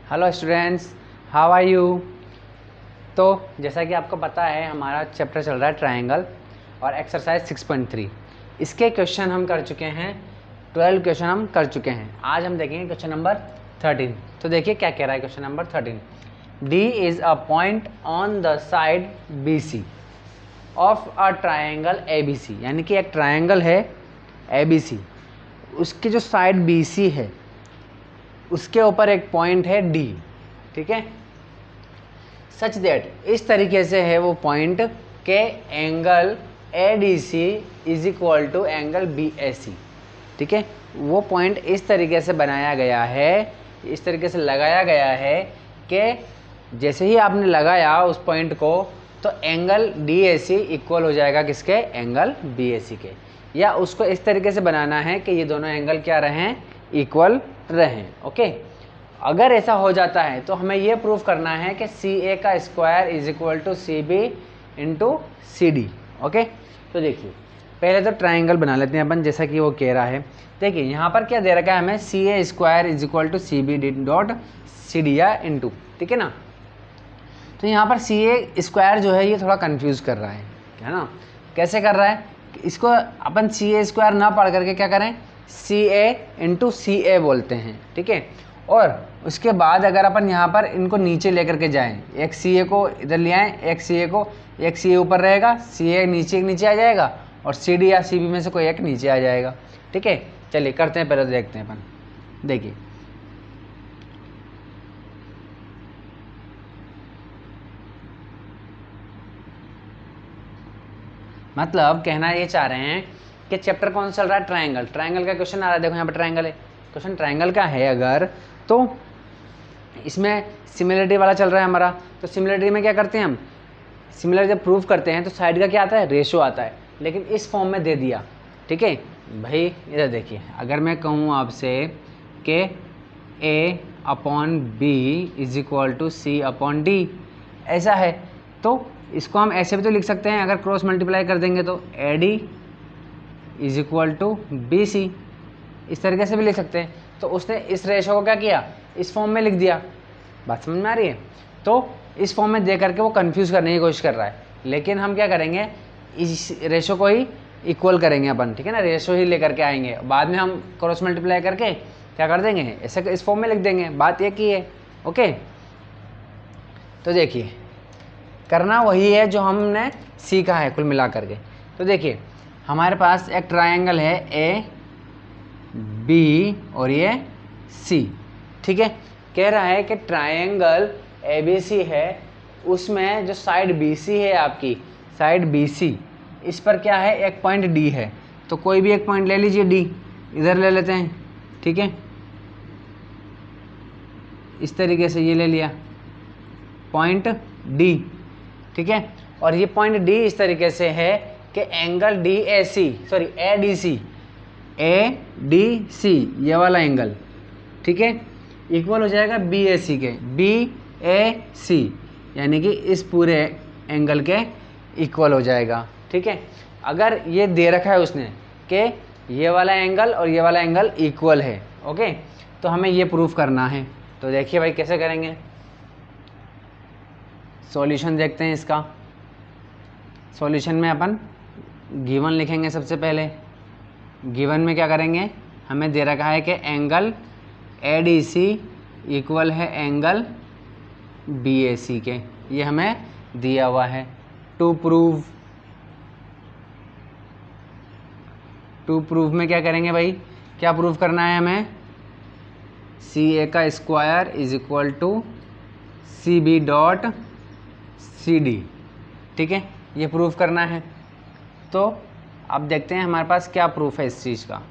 Hello students, how are you. तो जैसा कि आपको पता है हमारा चैप्टर चल रहा है ट्रायंगल और एक्सरसाइज 6.3 इसके क्वेश्चन हम कर चुके हैं। 12 क्वेश्चन हम कर चुके हैं। आज हम देखेंगे क्वेश्चन नंबर 13। तो देखिए क्या कह रहा है question number 13। D is a point on the side B C of a triangle A B C, यानी कि एक ट्रायंगल है ए बी सी, उसकी जो साइड बी सी है उसके ऊपर एक पॉइंट है डी। ठीक है, सच दैट इस तरीके से है वो पॉइंट के angle A D C is equal to angle B A C. ठीक है, वो पॉइंट इस तरीके से बनाया गया है, इस तरीके से लगाया गया है कि जैसे ही आपने लगाया उस पॉइंट को तो angle D A C equal हो जाएगा किसके, एंगल बी ए सी के। या उसको इस तरीके से बनाना है कि ये दोनों एंगल क्या रहें, इक्वल रहें। ओके, अगर ऐसा हो जाता है तो हमें ये प्रूव करना है कि सी ए का square is equal to C B into C D. Okay, तो देखिए पहले तो ट्राइंगल बना लेते हैं अपन जैसा कि वो कह रहा है। देखिए यहाँ पर क्या दे रखा है हमें, C A square is equal to C B dot C D या इंटू। ठीक है ना, तो यहाँ पर सी ए स्क्वायर जो है ये थोड़ा कंफ्यूज कर रहा है ना। कैसे कर रहा है, इसको अपन सी ए स्क्वायर ना पढ़ करके क्या करें, सी ए इंटू सी ए बोलते हैं। ठीक है, और उसके बाद अगर अपन यहाँ पर इनको नीचे लेकर के जाएं, एक सी ए को इधर ले आएँ, एक सी ए ऊपर रहेगा, सी ए नीचे आ जाएगा और सी डी या सी बी में से कोई एक नीचे आ जाएगा। ठीक है, चलिए करते हैं, पहले देखते हैं अपन। देखिए मतलब कहना ये चाह रहे हैं कि चैप्टर कौन सा चल रहा है, ट्रायंगल। ट्रायंगल का क्वेश्चन आ रहा है, देखो यहाँ पर ट्रायंगल है, क्वेश्चन ट्रायंगल का है अगर, तो इसमें सिमिलरिटी वाला चल रहा है हमारा। तो सिमिलरिटी में क्या करते हैं हम, सिमिलर जब प्रूव करते हैं तो साइड का क्या आता है, रेशो आता है, लेकिन इस फॉर्म में दे दिया। ठीक है भाई, इधर देखिए, अगर मैं कहूँ आपसे कि A upon B is equal to C upon D, ऐसा है, तो इसको हम ऐसे भी तो लिख सकते हैं, अगर क्रॉस मल्टीप्लाई कर देंगे तो A D is equal to B C, इस तरीके से भी लिख सकते हैं। तो उसने इस रेशो को क्या किया, इस फॉर्म में लिख दिया। बात समझ में आ रही है। तो इस फॉर्म में दे करके वो कंफ्यूज करने की कोशिश कर रहा है, लेकिन हम क्या करेंगे, इस रेशो को ही इक्वल करेंगे अपन। ठीक है ना, रेशो ही लेकर के आएंगे, बाद में हम क्रॉस मल्टीप्लाई करके क्या कर देंगे, ऐसे इस फॉर्म में लिख देंगे। बात एक ही है। ओके, तो देखिए करना वही है जो हमने सीखा है कुल मिला करके। तो देखिए हमारे पास एक ट्रायंगल है ए बी और ये सी। ठीक है, कह रहा है कि ट्रायंगल ए बी सी है, उसमें जो साइड बी सी है, आपकी साइड बी सी, इस पर क्या है, एक पॉइंट डी है। तो कोई भी एक पॉइंट ले लीजिए, डी इधर ले लेते हैं। ठीक है, इस तरीके से ये ले लिया पॉइंट डी। ठीक है, और ये पॉइंट डी इस तरीके से है कि angle D A C, sorry A D C, ये वाला एंगल, ठीक है, इक्वल हो जाएगा बी ए सी के, बी ए सी, यानी कि इस पूरे एंगल के इक्वल हो जाएगा। ठीक है, अगर ये दे रखा है उसने कि ये वाला एंगल और ये वाला एंगल इक्वल है, ओके, तो हमें ये प्रूफ करना है। तो देखिए भाई कैसे करेंगे, सॉल्यूशन देखते हैं इसका। सॉल्यूशन में अपन गिवन लिखेंगे सबसे पहले। गिवन में क्या करेंगे, हमें दे रखा है कि angle A D C equal है एंगल बी ए सी के, ये हमें दिया हुआ है। टू प्रूव में क्या करेंगे भाई, क्या प्रूव करना है हमें, सी ए का square is equal to C B dot C D. ठीक है, ये प्रूफ करना है। तो अब देखते हैं हमारे पास क्या प्रूफ है इस चीज़ का।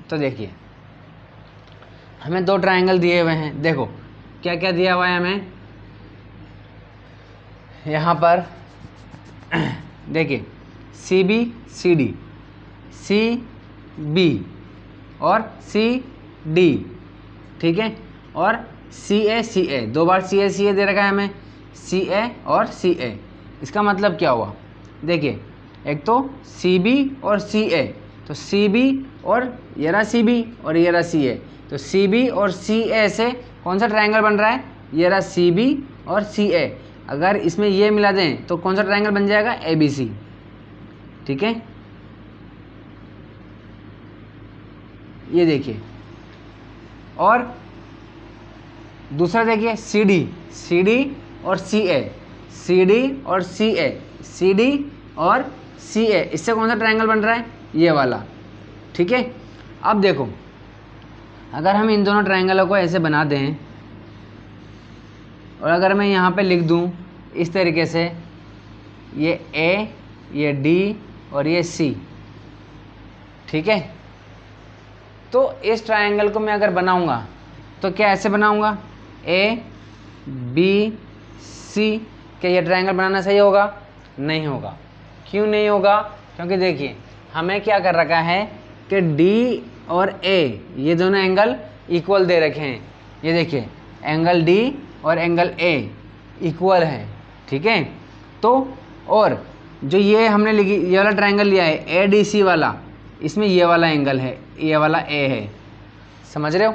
तो देखिए हमें दो ट्रायंगल दिए हुए हैं, देखो क्या क्या दिया हुआ है हमें यहाँ पर। देखिए C B C D, C B और सी डी, ठीक है, और सी ए, दो बार सी ए दे रखा है हमें, सी ए और सी ए। इसका मतलब क्या हुआ, देखिए एक तो सी बी और सी ए, तो सी बी और ये रहा सी बी और ये रहा सी ए, तो सी बी और सी ए से कौन सा ट्रायंगल बन रहा है, ये रहा CB और CA। अगर इसमें ये मिला दें तो कौन सा ट्रायंगल बन जाएगा, ABC। ठीक है, ये देखिए। और दूसरा देखिए CD और CA, CD और CA, CD और CA, इससे कौन सा ट्रायंगल बन रहा है, ये वाला। ठीक है, अब देखो अगर हम इन दोनों ट्रायंगलों को ऐसे बना दें और अगर मैं यहाँ पे लिख दूँ इस तरीके से, ये A, ये D और ये C, ठीक है, तो इस ट्रायंगल को मैं अगर बनाऊंगा तो क्या ऐसे बनाऊंगा, ABC। क्या ये ट्रायंगल बनाना सही होगा, नहीं होगा। क्यों नहीं होगा, क्योंकि देखिए हमें क्या कर रखा है कि D और A ये दोनों एंगल इक्वल दे रखे हैं। ये देखिए एंगल D और एंगल A इक्वल है। ठीक है, तो और जो ये हमने लिखी ये वाला ट्रायंगल लिया है ADC वाला, इसमें ये वाला एंगल है, ये वाला A है, समझ रहे हो।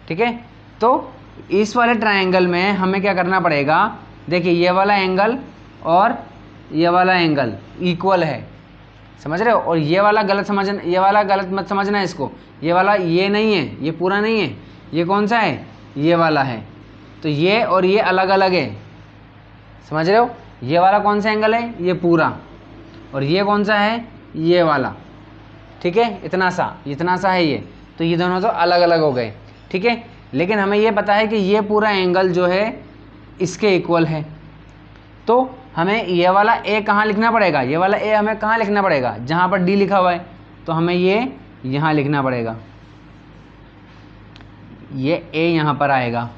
ठीक है, तो इस वाले ट्रायंगल में हमें क्या करना पड़ेगा, देखिए ये वाला एंगल और ये वाला एंगल इक्वल है, समझ रहे हो। और ये वाला गलत समझना, ये वाला गलत मत समझना इसको, ये वाला ये नहीं है, ये पूरा नहीं है, ये कौन सा है, ये वाला है। तो ये और ये अलग अलग है, समझ रहे हो। ये वाला कौन सा एंगल है, ये पूरा, और ये कौन सा है, ये वाला। ठीक है, इतना सा है ये, तो ये दोनों तो अलग अलग हो गए। ठीक है, लेकिन हमें ये पता है कि ये पूरा एंगल जो है इसके इक्वल है, तो हमें ये वाला A कहाँ लिखना पड़ेगा, ये वाला A हमें कहाँ लिखना पड़ेगा, जहाँ पर D लिखा हुआ है, तो हमें ये यहाँ लिखना पड़ेगा, ये A यहाँ पर आएगा,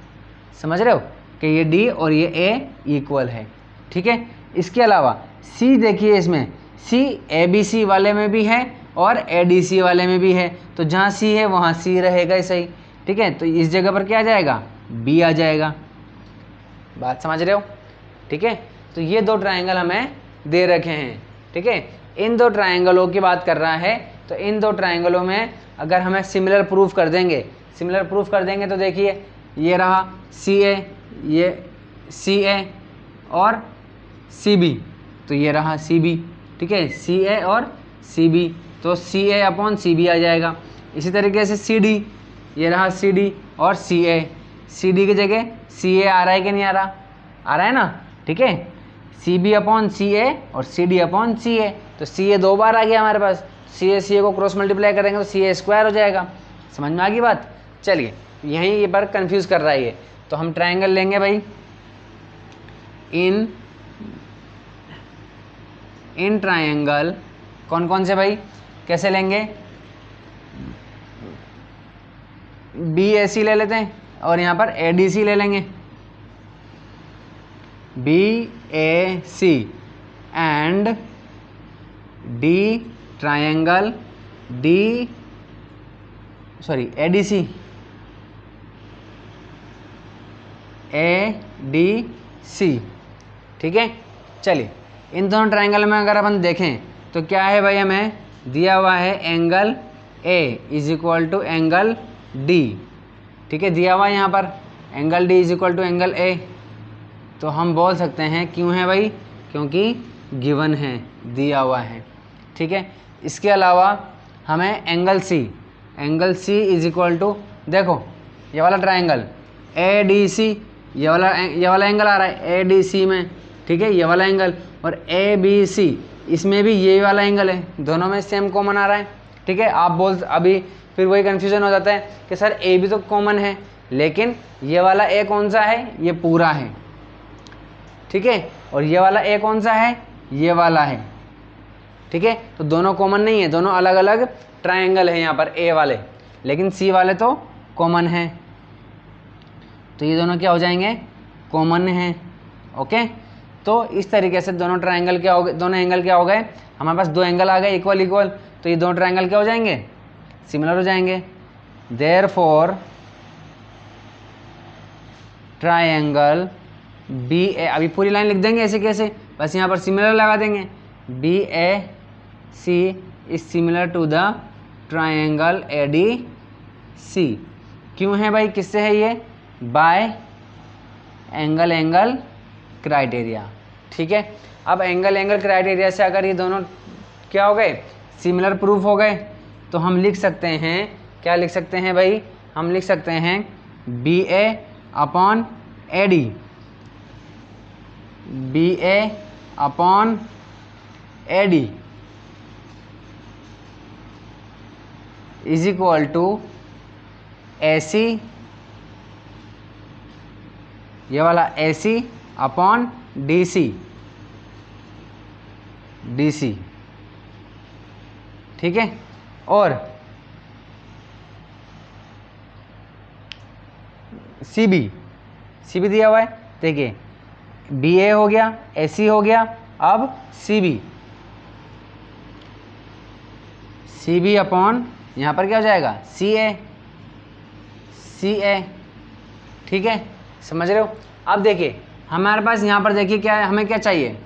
समझ रहे हो कि ये D और ये A इक्वल है। ठीक है, इसके अलावा C देखिए, इसमें C ABC वाले में भी है और ADC वाले में भी है, तो जहाँ C है वहाँ C रहेगा ही सही। ठीक है, तो इस जगह पर क्या आ जाएगा, B आ जाएगा। बात समझ रहे हो। ठीक है, तो ये दो ट्रायंगल हमें दे रखे हैं। ठीक है, इन दो ट्रायंगलों की बात कर रहा है, तो इन दो ट्रायंगलों में अगर हमें सिमिलर प्रूफ कर देंगे, तो देखिए ये रहा CA, ये CA और CB, तो ये रहा CB। ठीक है, CA और CB, तो CA अपॉन CB आ जाएगा। इसी तरीके से CD, ये रहा CD और CA, CD की जगह CA आ रहा है कि नहीं आ रहा, आ रहा है ना। ठीक है, CB अपॉन CA और CD अपॉन CA, तो CA दो बार आ गया हमारे पास, CA को क्रॉस मल्टीप्लाई करेंगे तो CA स्क्वायर हो जाएगा। समझ में आ गई बात। चलिए, यहीं ये पर कंफ्यूज कर रहा है ये, तो हम ट्रायंगल लेंगे भाई, इन ट्रायंगल कौन कौन से भाई, कैसे लेंगे, BAC ले लेते हैं और यहाँ पर ADC ले लेंगे, BAC and D triangle ADC, ठीक है। चलिए, इन दोनों ट्रायंगल में अगर अपन देखें तो क्या है भाई, हमें दिया हुआ है angle A is equal to angle D। ठीक है, दिया हुआ है यहाँ पर angle D is equal to angle A, तो हम बोल सकते हैं क्यों है भाई, क्योंकि गिवन है, दिया हुआ है। ठीक है, इसके अलावा हमें angle C is equal to, देखो ये वाला ट्रायंगल ADC, ये वाला एंगल आ रहा है ADC में। ठीक है, ये वाला एंगल, और ABC इसमें भी ये वाला एंगल है, दोनों में सेम कॉमन आ रहा है। ठीक है, आप अभी फिर वही कन्फ्यूजन हो जाता है कि सर A भी तो कॉमन है, लेकिन ये वाला A कौन सा है, ये पूरा है। ठीक है, और ये वाला A कौन सा है, ये वाला है। ठीक है, तो दोनों कॉमन नहीं है, दोनों अलग अलग ट्रायंगल है यहाँ पर A वाले, लेकिन C वाले तो कॉमन है, तो ये दोनों क्या हो जाएंगे, कॉमन है। ओके, तो इस तरीके से दोनों ट्रायंगल क्या हो गए, दोनों एंगल क्या हो गए, हमारे पास दो एंगल आ गए इक्वल, तो ये दोनों ट्रायंगल क्या हो जाएंगे, सिमिलर हो जाएंगे। देयरफॉर ट्रायंगल BA, अभी पूरी लाइन लिख देंगे ऐसे कैसे, बस यहाँ पर सिमिलर लगा देंगे, BAC is similar to the triangle ADC। क्यों है भाई, किससे है ये, बाय एंगल क्राइटेरिया। ठीक है, अब एंगल क्राइटेरिया से अगर ये दोनों क्या हो गए, सिमिलर प्रूफ हो गए, तो हम लिख सकते हैं, क्या लिख सकते हैं भाई, हम लिख सकते हैं BA upon AD, BA upon AD is equal to AC, ये वाला AC अपॉन DC, ठीक है। और CB दिया हुआ है, देखिए BA हो गया, AC हो गया, अब CB अपॉन यहाँ पर क्या हो जाएगा, CA, ठीक है, समझ रहे हो। अब देखिए हमारे पास यहाँ पर देखिए क्या है, हमें क्या चाहिए,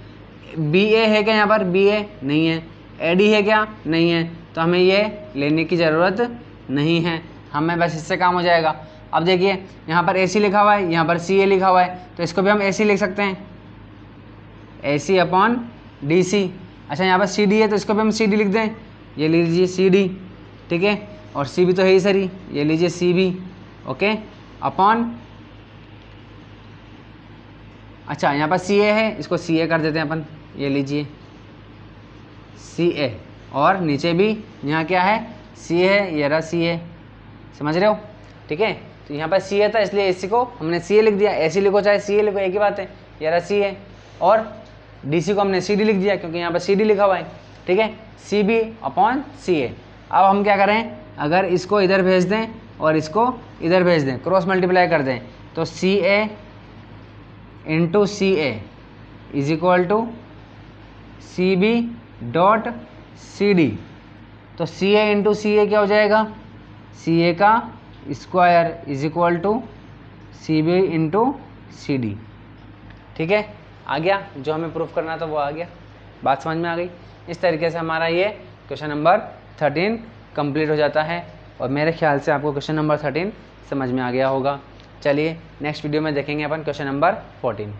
BA है क्या, यहाँ पर BA नहीं है, AD है क्या, नहीं है, तो हमें ये लेने की ज़रूरत नहीं है, हमें बस इससे काम हो जाएगा। अब देखिए यहाँ पर AC लिखा हुआ है, यहाँ पर CA लिखा हुआ है, तो इसको भी हम AC लिख सकते हैं, AC अपॉन DC। अच्छा यहाँ पर CD है, तो इसको भी हम CD लिख दें, ये लीजिए CD, ठीक है, और CB तो है ही सरी, ये लीजिए CB, ओके, अपॉन, अच्छा यहाँ पर CA है, इसको CA कर देते हैं अपन, ये लीजिए CA, और नीचे भी यहाँ क्या है, CA है, ये रहा CA, समझ रहे हो, ठीक है। तो यहाँ पर CA था इसलिए AC को हमने CA लिख दिया, AC लिखो चाहे CA लिखो एक ही बात है, ये रहा CA, और DC को हमने CD लिख दिया क्योंकि यहाँ पर CD लिखा हुआ है, ठीक है, CB अपॉन CA। अब हम क्या करें, अगर इसको इधर भेज दें और इसको इधर भेज दें, क्रॉस मल्टीप्लाई कर दें, तो CA into CA is equal to CB dot CD, तो CA इंटू CA क्या हो जाएगा, CA का square is equal to CB into CD, ठीक है, आ गया, जो हमें प्रूफ करना था वो आ गया, बात समझ में आ गई। इस तरीके से हमारा ये क्वेश्चन नंबर 13 कंप्लीट हो जाता है, और मेरे ख्याल से आपको क्वेश्चन नंबर 13 समझ में आ गया होगा। चलिए नेक्स्ट वीडियो में देखेंगे अपन क्वेश्चन नंबर 14।